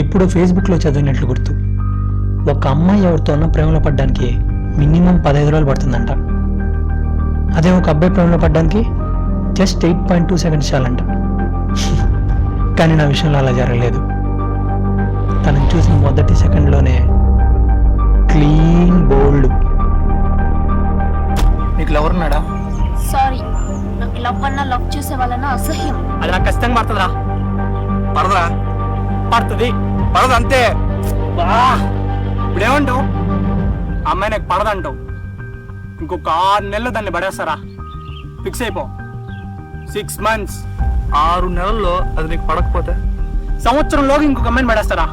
ఎప్పుడో ఫేస్బుక్లో చదివినట్లు గుర్తు. ఒక అమ్మాయి ఎవరితోనో ప్రేమలో పడ్డానికి మినిమం 15 రోజులు పడుతుందంట. అదే ఒక అబ్బాయి ప్రేమలో పడ్డానికి జస్ట్ 8.2 సెకండ్స్ చాలంట. కానీ నా విషయంలో అలా జరగలేదు. తనని చూసిన మొదటి సెకండ్లోనే క్లీన్ బోల్డ్. నీకు లవర్ ఉన్నాడా? సారీ, నాకు లవ్ అన్నా లవ్ చేసే వాళ్ళన్నా అసహ్యం. అది నాకు ఖచ్చితంగా పడుతుందా? పడదా? పడుతుంది, పడదు అంతే. ఇప్పుడేమంటావు? అమ్మాయి నాకు పడదంటావు. ఇంకొక 6 నెలలు దాన్ని పడేస్తారా? ఫిక్స్ అయిపో. 6 months. 6 నెలల్లో అది నీకు పడకపోతే సంవత్సరంలోకి ఇంకొక అమ్మాయిని పడేస్తారా?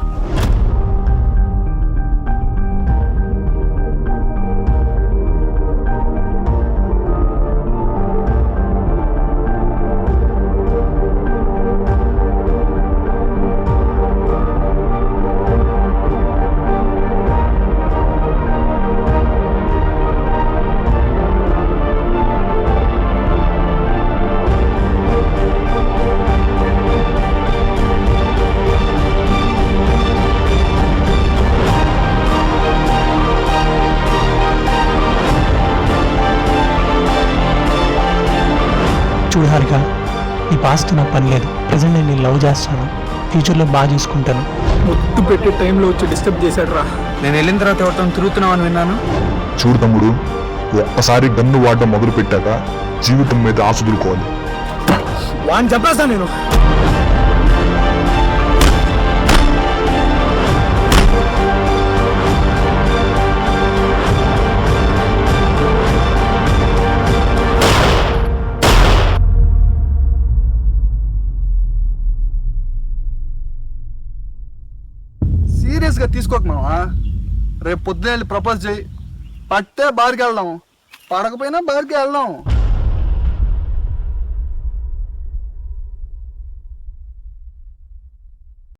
చూడు హారిక, నీ పాస్ట్ నాకు పని లేదు. ప్రజెంట్ నేను నీ లవ్ చేస్తాను, ఫ్యూచర్లో బాగా చూసుకుంటాను. ముద్దు పెట్టే టైంలో వచ్చి డిస్టర్బ్ చేశాడు రా. నేను వెళ్ళిన తర్వాత ఎవరితో తిరుగుతున్నావు అని విన్నాను. చూడు తమ్ముడు, ఒక్కసారి గన్ను వాడడం మొదలు పెట్టాక జీవితం మీద ఆశ వదులుకోవాలి. వాడిని చెప్పేస్తా నేను. సీరియస్గా తీసుకోక మావా. రేపు పొద్దున వెళ్ళి ప్రపోజ్ చేయి. పట్టే బార్కి వెళ్దాం, పడకపోయినా బార్కి వెళ్దాం.